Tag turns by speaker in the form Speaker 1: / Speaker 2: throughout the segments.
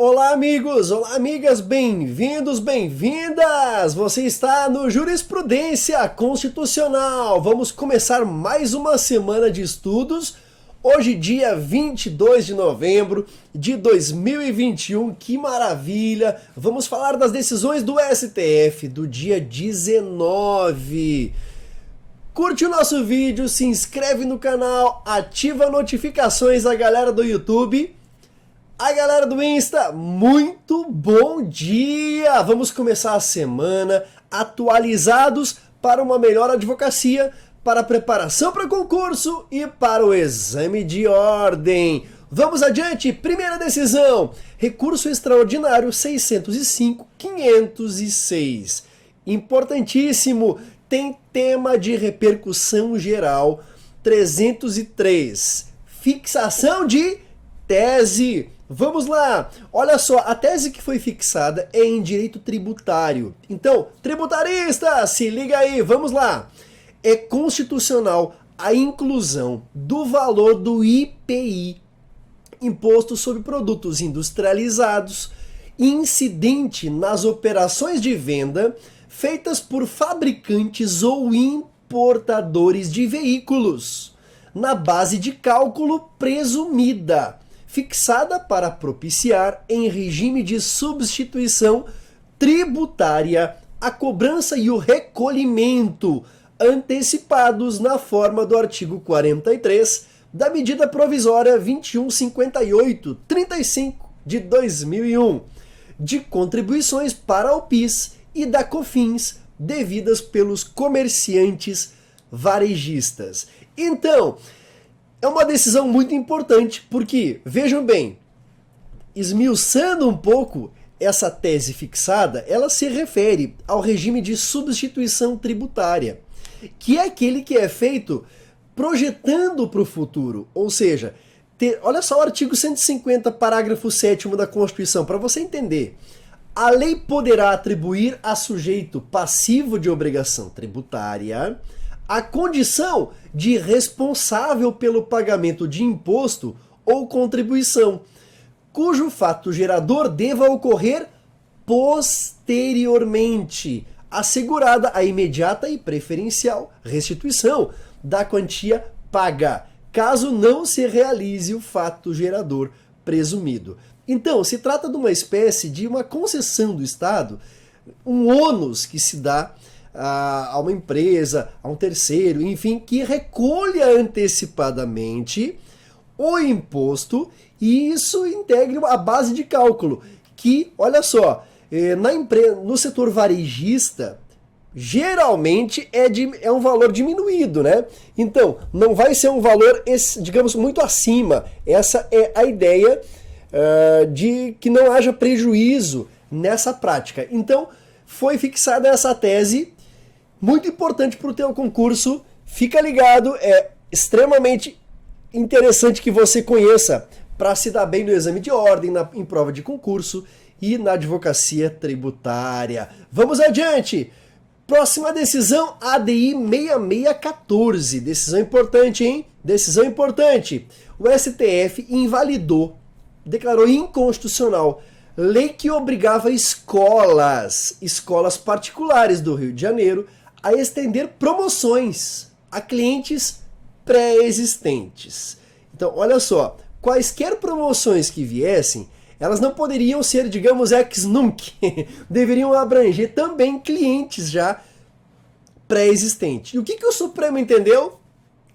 Speaker 1: Olá amigos, olá amigas, bem-vindos, bem-vindas! Você está no Jurisprudência Constitucional. Vamos começar mais uma semana de estudos. Hoje, dia 22 de novembro de 2021, que maravilha! Vamos falar das decisões do STF do dia 19. Curte o nosso vídeo, se inscreve no canal, ativa notificações da galera do YouTube. A galera do Insta, muito bom dia! Vamos começar a semana atualizados para uma melhor advocacia, para a preparação para concurso e para o exame de ordem. Vamos adiante, primeira decisão, recurso extraordinário 605.506. Importantíssimo, tem tema de repercussão geral 303, fixação de tese. Vamos lá, olha só, a tese que foi fixada é em direito tributário. Então, tributarista, se liga aí, vamos lá. É constitucional a inclusão do valor do IPI, Imposto sobre Produtos Industrializados, incidente nas operações de venda feitas por fabricantes ou importadores de veículos, na base de cálculo presumida, fixada para propiciar, em regime de substituição tributária, a cobrança e o recolhimento antecipados na forma do artigo 43 da medida provisória 2158/35 de 2001, de contribuições para o PIS e da COFINS devidas pelos comerciantes varejistas. Então, é uma decisão muito importante porque, vejam bem, esmiuçando um pouco essa tese fixada, ela se refere ao regime de substituição tributária, que é aquele que é feito projetando para o futuro, ou seja, olha só o artigo 150, parágrafo 7º da Constituição, para você entender. A lei poderá atribuir a sujeito passivo de obrigação tributária a condição de responsável pelo pagamento de imposto ou contribuição, cujo fato gerador deva ocorrer posteriormente, assegurada a imediata e preferencial restituição da quantia paga, caso não se realize o fato gerador presumido. Então, se trata de uma espécie de uma concessão do Estado, um ônus que se dá a uma empresa, a um terceiro, enfim, que recolha antecipadamente o imposto e isso integre a base de cálculo, que, olha só, no setor varejista, geralmente é um valor diminuído, né? Então, não vai ser um valor, digamos, muito acima. Essa é a ideia de que não haja prejuízo nessa prática. Então, foi fixada essa tese, muito importante para o teu concurso. Fica ligado, é extremamente interessante que você conheça para se dar bem no exame de ordem, em prova de concurso e na advocacia tributária. Vamos adiante! Próxima decisão, ADI 6614. Decisão importante, hein? Decisão importante. O STF declarou inconstitucional lei que obrigava escolas particulares do Rio de Janeiro a estender promoções a clientes pré-existentes. Então, olha só, quaisquer promoções que viessem, elas não poderiam ser, digamos, ex nunc, deveriam abranger também clientes já pré-existentes. E o que o Supremo entendeu?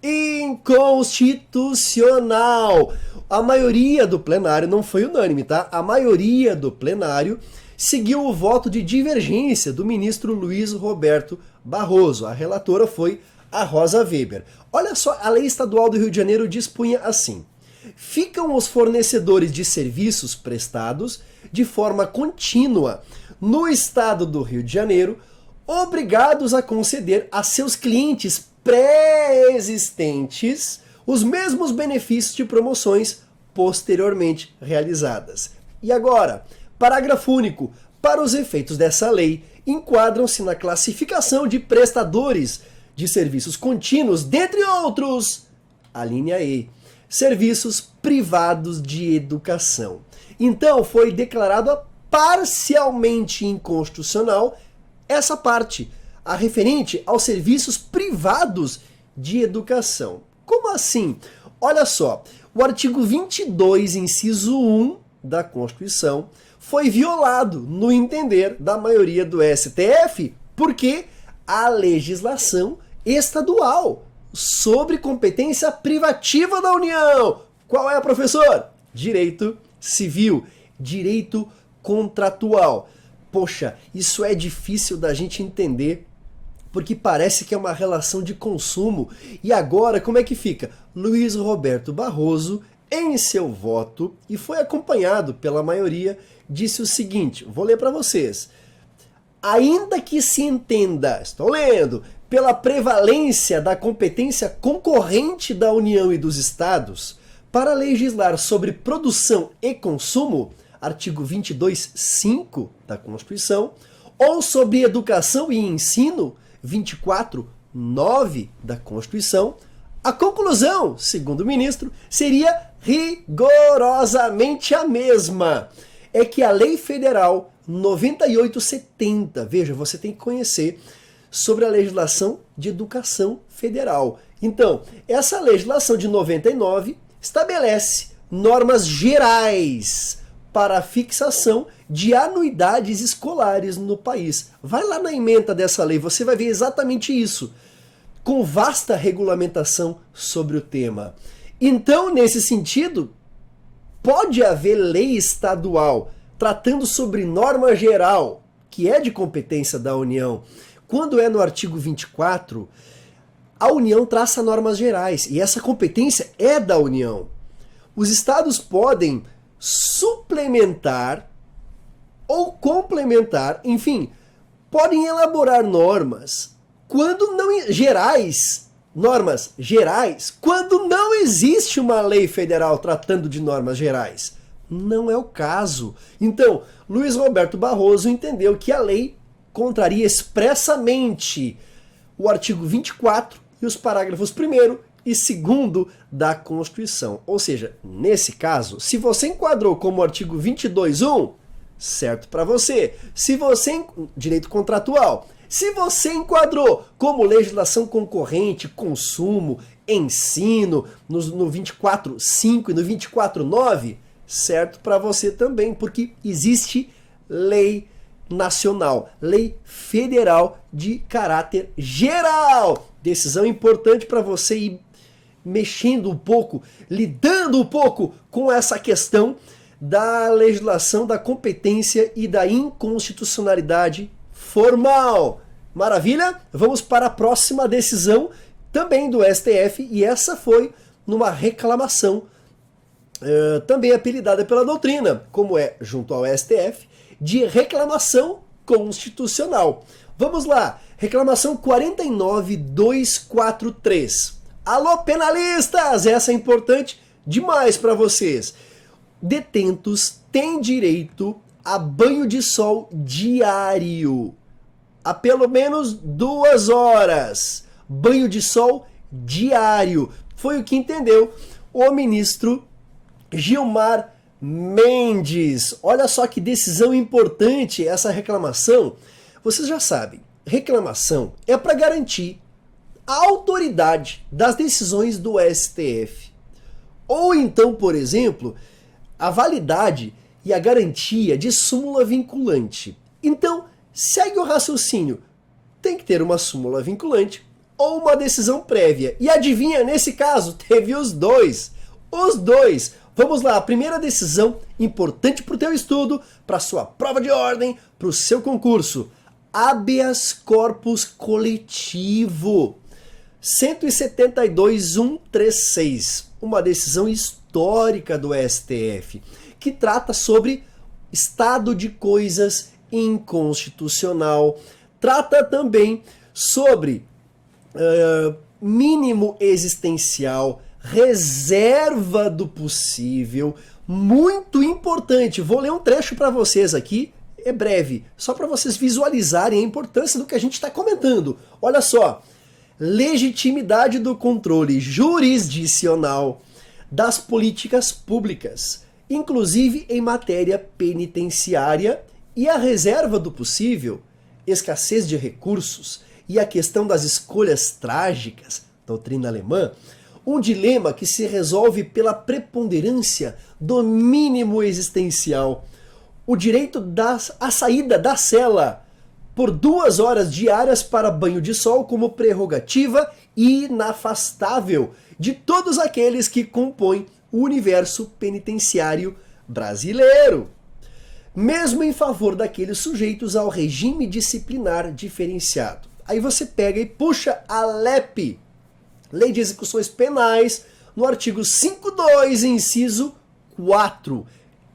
Speaker 1: Inconstitucional. A maioria do plenário, não foi unânime, tá? A maioria do plenário seguiu o voto de divergência do ministro Luiz Roberto Barroso. A relatora foi a Rosa Weber. Olha só, a lei estadual do Rio de Janeiro dispunha assim: ficam os fornecedores de serviços prestados de forma contínua no estado do Rio de Janeiro obrigados a conceder a seus clientes pré-existentes os mesmos benefícios de promoções posteriormente realizadas. E agora, parágrafo único. Para os efeitos dessa lei, enquadram-se na classificação de prestadores de serviços contínuos, dentre outros, a linha E, serviços privados de educação. Então foi declarado parcialmente inconstitucional essa parte, a referente aos serviços privados de educação. Como assim? Olha só, o artigo 22, inciso 1 da Constituição foi violado, no entender da maioria do STF, porque a legislação estadual sobre competência privativa da União. Qual é, professor? Direito civil, direito contratual. Poxa, isso é difícil da gente entender, porque parece que é uma relação de consumo. E agora, como é que fica? Luiz Roberto Barroso, em seu voto, e foi acompanhado pela maioria, disse o seguinte, vou ler para vocês. Ainda que se entenda, estou lendo, pela prevalência da competência concorrente da União e dos Estados para legislar sobre produção e consumo, artigo 22.5 da Constituição, ou sobre educação e ensino, 24.9 da Constituição, a conclusão, segundo o ministro, seria rigorosamente a mesma. É que a Lei Federal 9870, veja, você tem que conhecer sobre a legislação de educação federal. Então, essa legislação de 99 estabelece normas gerais para a fixação de anuidades escolares no país. Vai lá na ementa dessa lei, você vai ver exatamente isso, com vasta regulamentação sobre o tema. Então, nesse sentido, pode haver lei estadual tratando sobre norma geral, que é de competência da União. Quando é no artigo 24, a União traça normas gerais e essa competência é da União. Os estados podem suplementar ou complementar, enfim, podem elaborar normas quando não gerais, normas gerais, quando não existe uma lei federal tratando de normas gerais. Não é o caso. Então, Luiz Roberto Barroso entendeu que a lei contraria expressamente o artigo 24 e os parágrafos 1º e 2º da Constituição. Ou seja, nesse caso, se você enquadrou como artigo 22.1, certo para você. Se você, direito contratual, se você enquadrou como legislação concorrente, consumo, ensino, no 24.5 e no 24.9, certo para você também, porque existe lei nacional, lei federal de caráter geral. Decisão importante para você ir mexendo um pouco, lidando um pouco com essa questão da legislação, da competência e da inconstitucionalidade formal. Maravilha? Vamos para a próxima decisão, também do STF, e essa foi numa reclamação também apelidada pela doutrina, como é junto ao STF, de reclamação constitucional. Vamos lá, reclamação 49.243. Alô, penalistas! Essa é importante demais para vocês. Detentos têm direito a banho de sol diário, a pelo menos 2 horas. Banho de sol diário. Foi o que entendeu o ministro Gilmar Mendes. Olha só que decisão importante essa reclamação. Vocês já sabem, reclamação é para garantir a autoridade das decisões do STF. Ou então, por exemplo, a validade e a garantia de súmula vinculante. Então, segue o raciocínio. Tem que ter uma súmula vinculante ou uma decisão prévia. E adivinha, nesse caso, teve os dois. Os dois. Vamos lá, a primeira decisão importante para o teu estudo, para a sua prova de ordem, para o seu concurso. Habeas corpus coletivo. 172.136. Uma decisão histórica do STF, que trata sobre estado de coisas inconstitucional. Trata também sobre mínimo existencial, reserva do possível, muito importante. Vou ler um trecho para vocês aqui, é breve, só para vocês visualizarem a importância do que a gente está comentando. Olha só, legitimidade do controle jurisdicional das políticas públicas, inclusive em matéria penitenciária, e a reserva do possível, escassez de recursos e a questão das escolhas trágicas, doutrina alemã, um dilema que se resolve pela preponderância do mínimo existencial, o direito à saída da cela por 2 horas diárias para banho de sol como prerrogativa inafastável de todos aqueles que compõem o universo penitenciário brasileiro, mesmo em favor daqueles sujeitos ao regime disciplinar diferenciado. Aí você pega e puxa a LEP, Lei de Execuções Penais, no artigo 5.2, inciso 4.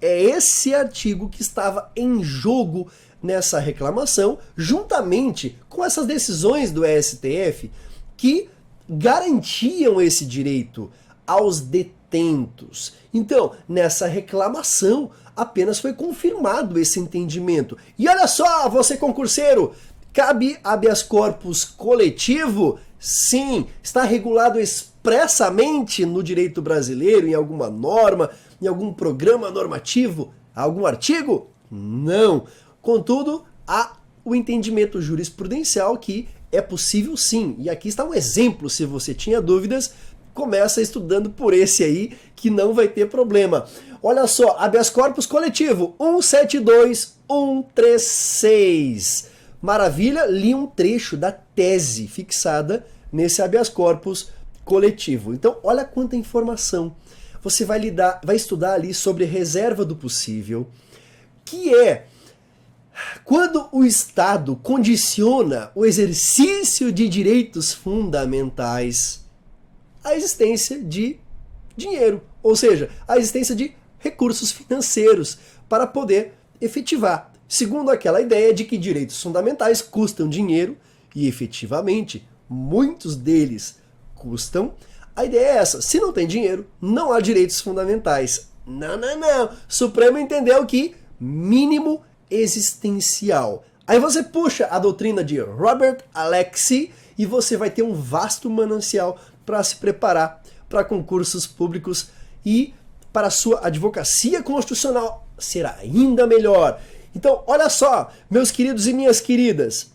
Speaker 1: É esse artigo que estava em jogo nessa reclamação, juntamente com essas decisões do STF que garantiam esse direito aos detentos. Então, nessa reclamação, apenas foi confirmado esse entendimento. E olha só, você concurseiro, cabe habeas corpus coletivo? Sim, está regulado expressamente no direito brasileiro, em alguma norma, em algum programa normativo, algum artigo? Não. Contudo, há o entendimento jurisprudencial que é possível sim. E aqui está um exemplo, se você tinha dúvidas, começa estudando por esse aí, que não vai ter problema. Olha só, habeas corpus coletivo, 172136. Maravilha, li um trecho da tese fixada nesse habeas corpus coletivo. Então, olha quanta informação. Você vai estudar ali sobre reserva do possível, que é quando o Estado condiciona o exercício de direitos fundamentais à existência de dinheiro, ou seja, à existência de recursos financeiros para poder efetivar, segundo aquela ideia de que direitos fundamentais custam dinheiro, e efetivamente muitos deles custam. A ideia é essa: se não tem dinheiro, não há direitos fundamentais. Não. Supremo entendeu que mínimo existencial. Aí você puxa a doutrina de Robert Alexy e você vai ter um vasto manancial para se preparar para concursos públicos, e para a sua advocacia constitucional será ainda melhor. Então, olha só, meus queridos e minhas queridas,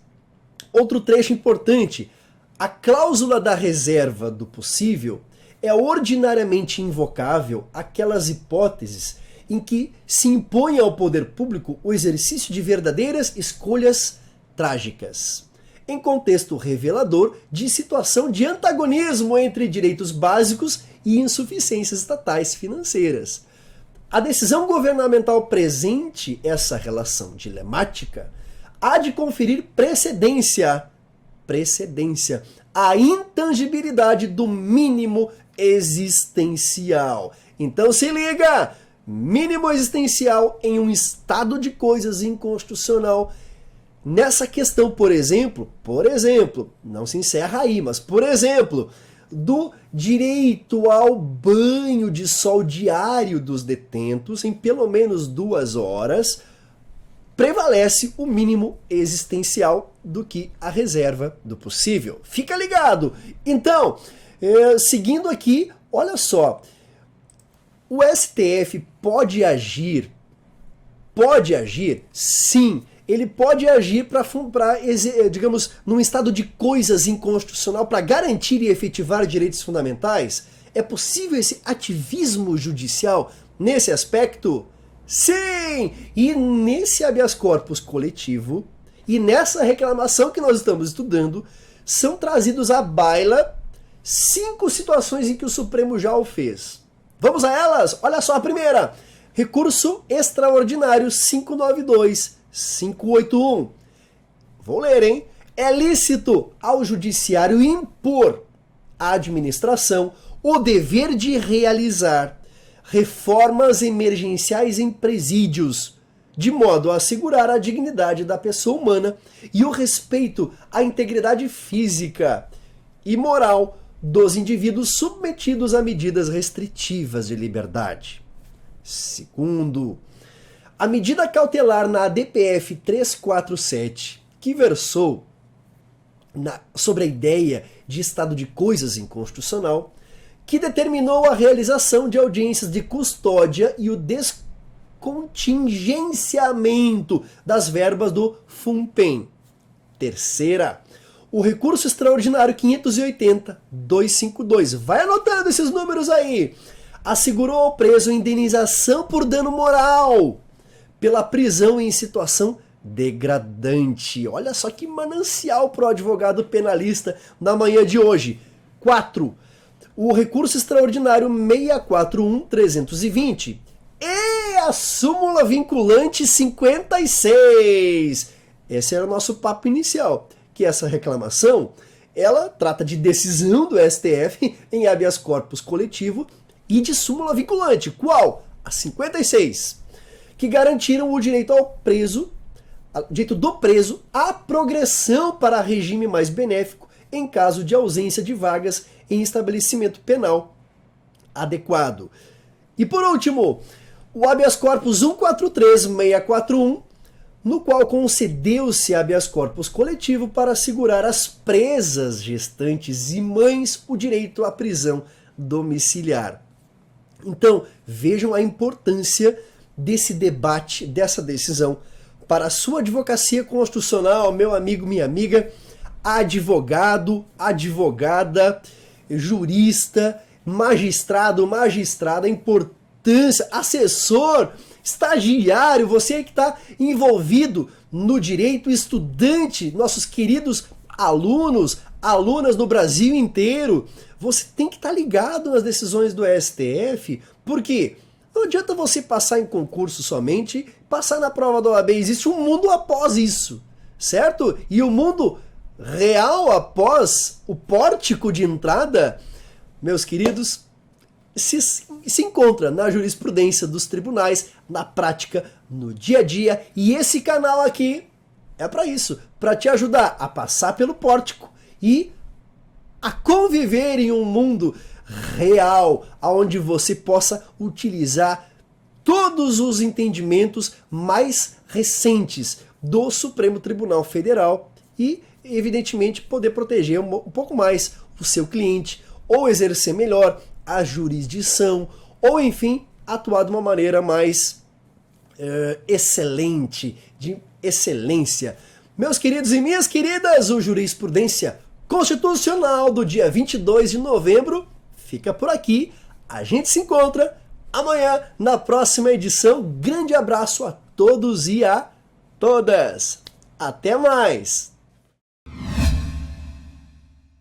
Speaker 1: outro trecho importante: a cláusula da reserva do possível é ordinariamente invocável aquelas hipóteses em que se impõe ao poder público o exercício de verdadeiras escolhas trágicas, em contexto revelador de situação de antagonismo entre direitos básicos e insuficiências estatais financeiras. A decisão governamental presente essa relação dilemática há de conferir precedência à intangibilidade do mínimo existencial. Então se liga! Mínimo existencial em um estado de coisas inconstitucional. Nessa questão, por exemplo, não se encerra aí, mas por exemplo, do direito ao banho de sol diário dos detentos em pelo menos 2 horas, prevalece o mínimo existencial do que a reserva do possível. Fica ligado! Então, seguindo aqui, olha só, o STF pode agir? Sim. Ele pode agir para, digamos, num estado de coisas inconstitucional para garantir e efetivar direitos fundamentais? É possível esse ativismo judicial nesse aspecto? Sim! E nesse habeas corpus coletivo e nessa reclamação que nós estamos estudando, são trazidos à baila 5 situações em que o Supremo já o fez. Vamos a elas? Olha só a primeira. Recurso extraordinário 592-581. Vou ler, hein? É lícito ao judiciário impor à administração o dever de realizar reformas emergenciais em presídios, de modo a assegurar a dignidade da pessoa humana e o respeito à integridade física e moral dos indivíduos submetidos a medidas restritivas de liberdade. Segundo, a medida cautelar na ADPF 347, que versou sobre a ideia de estado de coisas inconstitucional, que determinou a realização de audiências de custódia e o descontingenciamento das verbas do FUNPEN. Terceira, o recurso extraordinário 580-252. Vai anotando esses números aí. Assegurou ao preso indenização por dano moral pela prisão em situação degradante. Olha só que manancial para o advogado penalista na manhã de hoje. 4. O recurso extraordinário 641-320 e a súmula vinculante 56. Esse era o nosso papo inicial, que essa reclamação, ela trata de decisão do STF em habeas corpus coletivo e de súmula vinculante. Qual? A 56, que garantiram o direito do preso à progressão para regime mais benéfico em caso de ausência de vagas em estabelecimento penal adequado. E por último, o habeas corpus 143641, no qual concedeu-se habeas corpus coletivo para assegurar às presas gestantes e mães o direito à prisão domiciliar. Então, vejam a importância desse debate, dessa decisão, para a sua advocacia constitucional, meu amigo, minha amiga, advogado, advogada, jurista, magistrado, magistrada, importância, assessor, estagiário, você que está envolvido no direito, estudante, nossos queridos alunos, alunas do Brasil inteiro, você tem que estar ligado nas decisões do STF, porque não adianta você passar em concurso somente, passar na prova da OAB, existe um mundo após isso, certo? E o mundo real após o pórtico de entrada, meus queridos, se encontra na jurisprudência dos tribunais, na prática, no dia a dia, e esse canal aqui é para isso, para te ajudar a passar pelo pórtico e a conviver em um mundo real, onde você possa utilizar todos os entendimentos mais recentes do Supremo Tribunal Federal e, evidentemente, poder proteger um pouco mais o seu cliente, ou exercer melhor a jurisdição, ou enfim, atuar de uma maneira mais excelente, de excelência. Meus queridos e minhas queridas, o Jurisprudência Constitucional do dia 22 de novembro fica por aqui. A gente se encontra amanhã na próxima edição. Grande abraço a todos e a todas. Até mais!